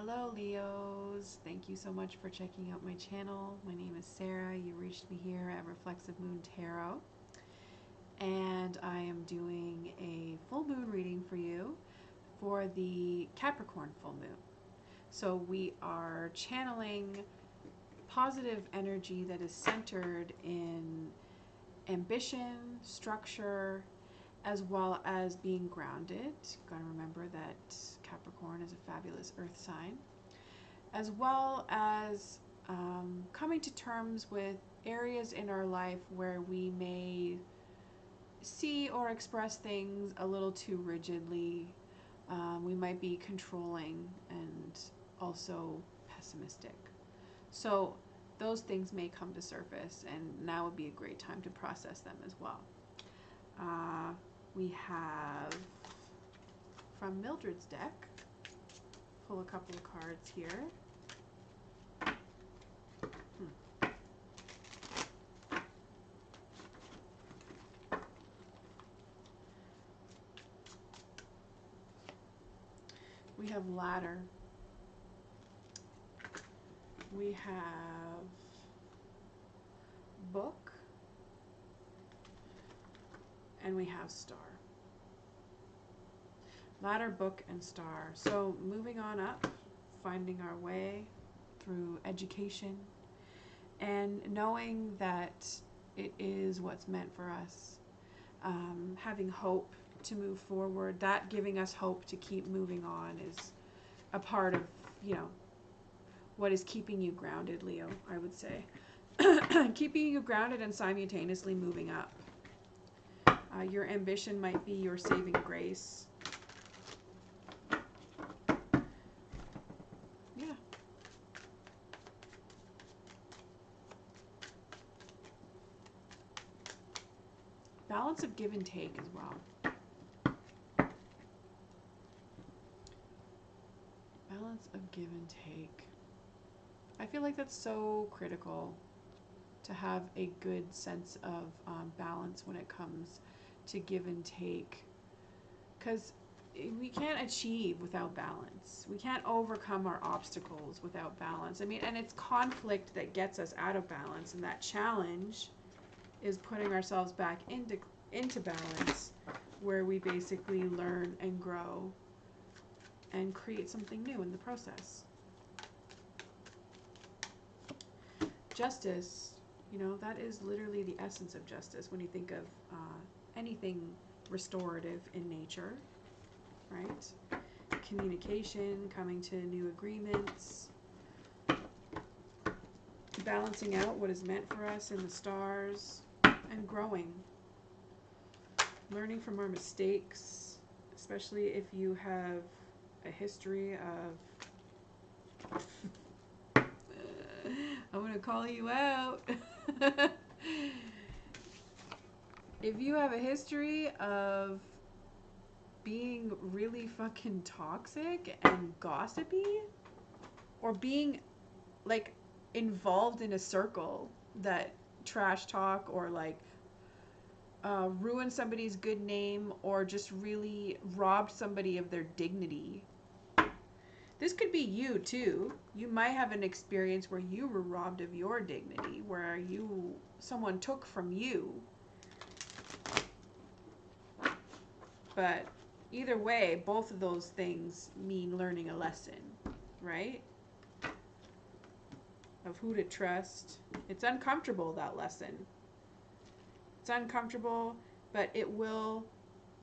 Hello Leos, thank you so much for checking out my channel. My name is Sarah. You reached me here at Reflexive Moon Tarot, and I am doing a full moon reading for you for the Capricorn full moon. So we are channeling positive energy that is centered in ambition, structure, as well as being grounded. You've got to remember that Capricorn is a fabulous earth sign, as well as coming to terms with areas in our life where we may see or express things a little too rigidly. We might be controlling and also pessimistic. So those things may come to surface, and now would be a great time to process them as well. We have from Mildred's deck, pull a couple of cards here. We have ladder. We have book. And we have star. Ladder, book, and star. So moving on up, finding our way through education, and knowing that it is what's meant for us. Having hope to move forward, that giving us hope to keep moving on is a part of, what is keeping you grounded, Leo, I would say. Keeping you grounded and simultaneously moving up. Your ambition might be your saving grace. Yeah. Balance of give and take as well. Balance of give and take. I feel like that's so critical to have a good sense of balance when it comes to give and take, because we can't achieve without balance. We can't overcome our obstacles without balance. I mean, and it's conflict that gets us out of balance, and that challenge is putting ourselves back into balance, where we basically learn and grow and create something new in the process. Justice, that is literally the essence of justice when you think of anything restorative in nature, right? Communication, coming to new agreements, balancing out what is meant for us in the stars, and growing. Learning from our mistakes, especially if you have a history of I'm going to call you out. If you have a history of being really fucking toxic and gossipy, or being like involved in a circle that trash talk or like ruin somebody's good name, or just really robbed somebody of their dignity. This could be you too. You might have an experience where you were robbed of your dignity, where someone took from you. But either way, both of those things mean learning a lesson, right? Of who to trust. It's uncomfortable, that lesson. It's uncomfortable, but it will,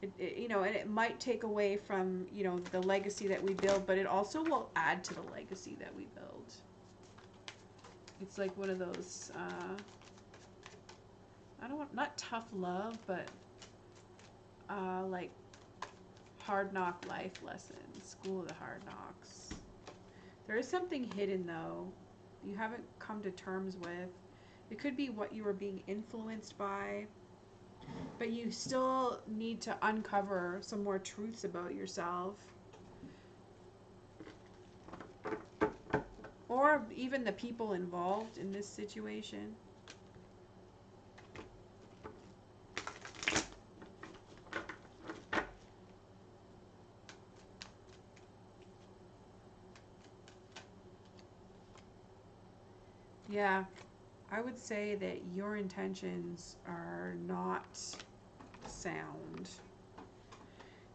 and it might take away from, the legacy that we build, but it also will add to the legacy that we build. It's like one of those, not tough love, but like hard knock life lessons, school of the hard knocks. There is something hidden though, you haven't come to terms with. It could be what you were being influenced by, but you still need to uncover some more truths about yourself. Or even the people involved in this situation. Yeah, I would say that your intentions are not sound.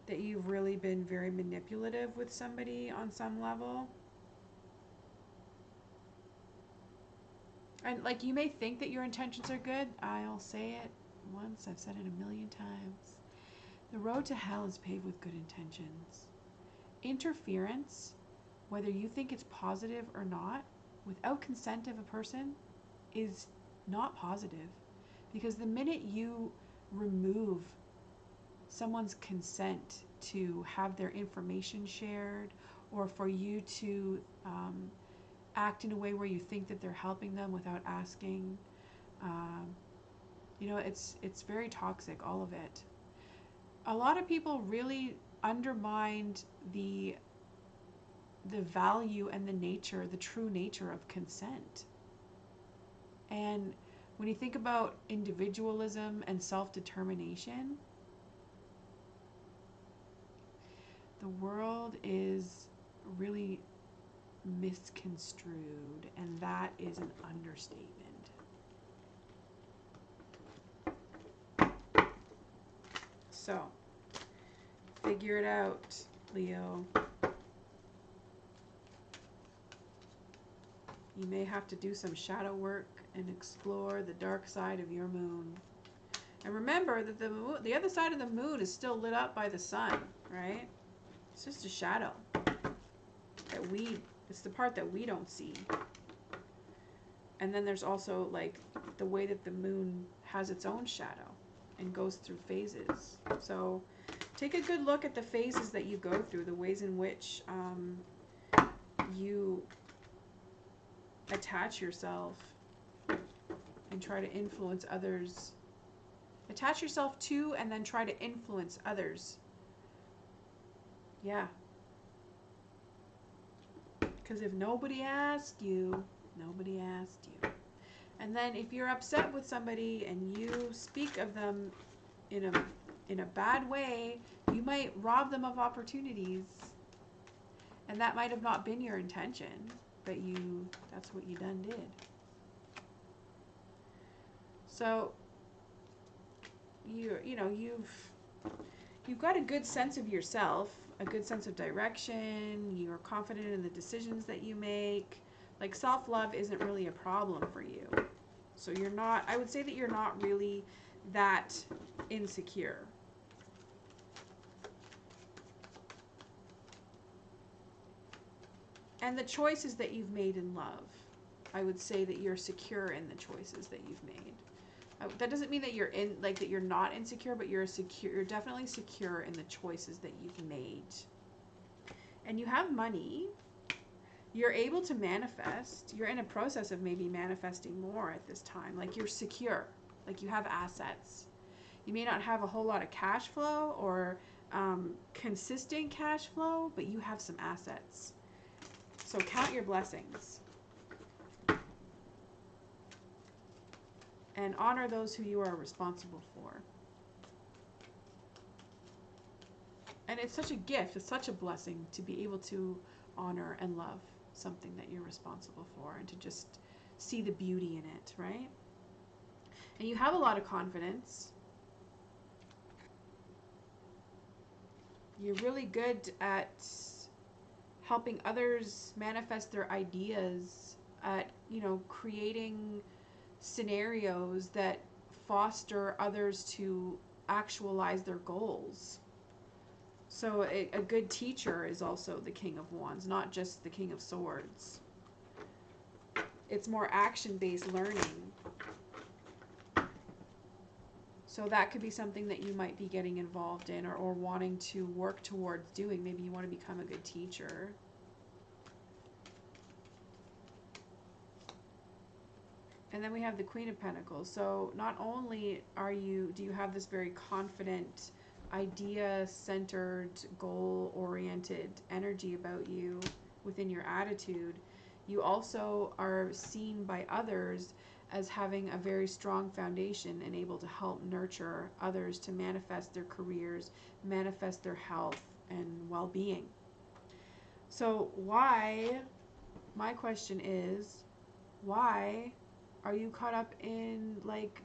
That you've really been very manipulative with somebody on some level. And like, you may think that your intentions are good. I'll say it once, I've said it a million times. The road to hell is paved with good intentions. Interference, whether you think it's positive or not, without consent of a person, is not positive. Because the minute you remove someone's consent to have their information shared, or for you to act in a way where you think that they're helping them without asking, um, it's very toxic, all of it. A lot of people really undermined the value and the true nature of consent. And when you think about individualism and self-determination, the world is really misconstrued, and that is an understatement. So, figure it out, Leo. You may have to do some shadow work and explore the dark side of your moon. And remember that the other side of the moon is still lit up by the sun, right? It's just a shadow. It's the part that we don't see. And then there's also like the way that the moon has its own shadow and goes through phases. So take a good look at the phases that you go through, the ways in which you attach yourself and try to influence others. Attach yourself to and then try to influence others. Yeah. Because if nobody asked you, nobody asked you. And then if you're upset with somebody and you speak of them in a bad way, you might rob them of opportunities. And that might have not been your intention, but that's what you done did. So you've got a good sense of yourself, a good sense of direction. You're confident in the decisions that you make. Like, self-love isn't really a problem for you. So I would say that you're not really that insecure. And the choices that you've made in love, I would say that you're secure in the choices that you've made. That doesn't mean that that you're not insecure, but you're definitely secure in the choices that you've made. And you have money. You're able to manifest. You're in a process of maybe manifesting more at this time. Like, you're secure. Like, you have assets. You may not have a whole lot of cash flow or consistent cash flow, but you have some assets. So count your blessings. And honor those who you are responsible for. And it's such a gift, it's such a blessing to be able to honor and love something that you're responsible for, and to just see the beauty in it, right? And you have a lot of confidence. You're really good at helping others manifest their ideas, at, creating scenarios that foster others to actualize their goals. So a good teacher is also the King of Wands, not just the King of Swords. It's more action-based learning. So that could be something that you might be getting involved in, or wanting to work towards doing. Maybe you want to become a good teacher. And then we have the Queen of Pentacles. So not only do you have this very confident, idea-centered, goal-oriented energy about you within your attitude, you also are seen by others as having a very strong foundation and able to help nurture others to manifest their careers, manifest their health and well-being. So my question is, Why are you caught up in like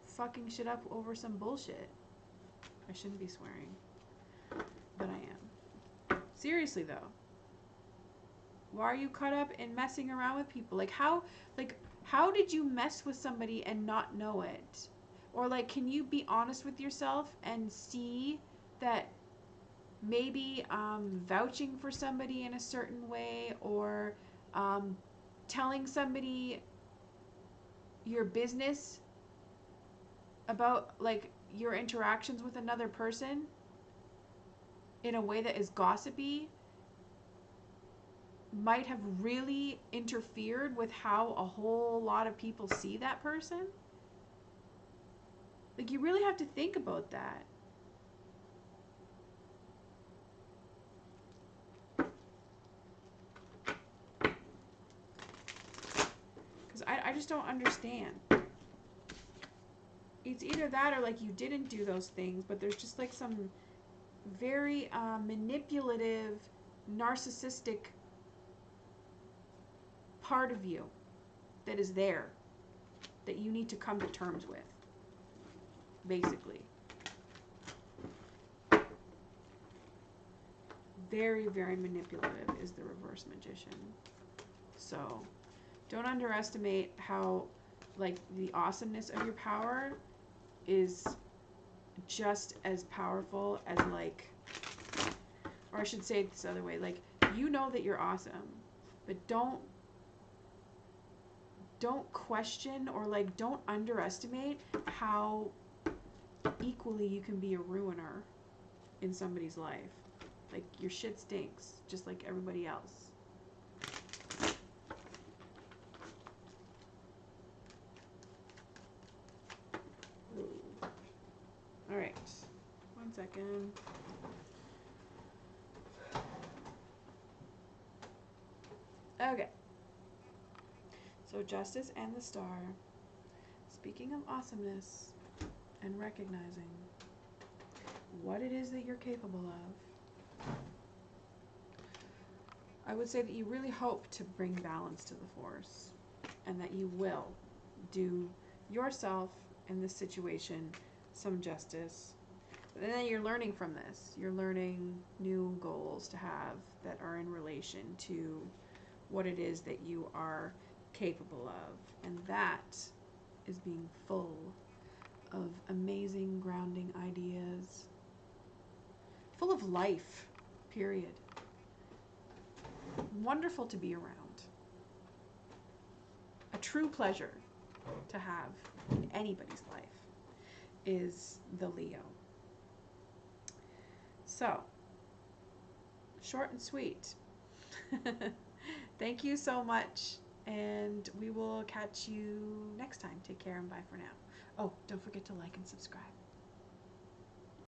fucking shit up over some bullshit? I shouldn't be swearing, but I am. Seriously though. Why are you caught up in messing around with people? How did you mess with somebody and not know it? Or like, can you be honest with yourself and see that maybe vouching for somebody in a certain way, or telling somebody your business about like your interactions with another person in a way that is gossipy might have really interfered with how a whole lot of people see that person? Like, you really have to think about that. Because I just don't understand. It's either that or like you didn't do those things, but there's just like some very manipulative, narcissistic part of you that is there that you need to come to terms with, basically. Very, very manipulative is the reverse magician. So don't underestimate how like the awesomeness of your power is just as powerful as like, or I should say it this other way, like, you know that you're awesome, but don't question or like don't underestimate how equally you can be a ruiner in somebody's life. Like, your shit stinks just like everybody else. Ooh. All right, 1 second. Okay. So Justice and the Star. Speaking of awesomeness and recognizing what it is that you're capable of, I would say that you really hope to bring balance to the Force, and that you will do yourself in this situation some justice. And then you're learning from this. You're learning new goals to have that are in relation to what it is that you are capable of. And that is being full of amazing grounding ideas, full of life, period. Wonderful to be around. A true pleasure to have in anybody's life is the Leo. So, short and sweet. Thank you so much, and we will catch you next time. Take care and bye for now. Oh, don't forget to like and subscribe.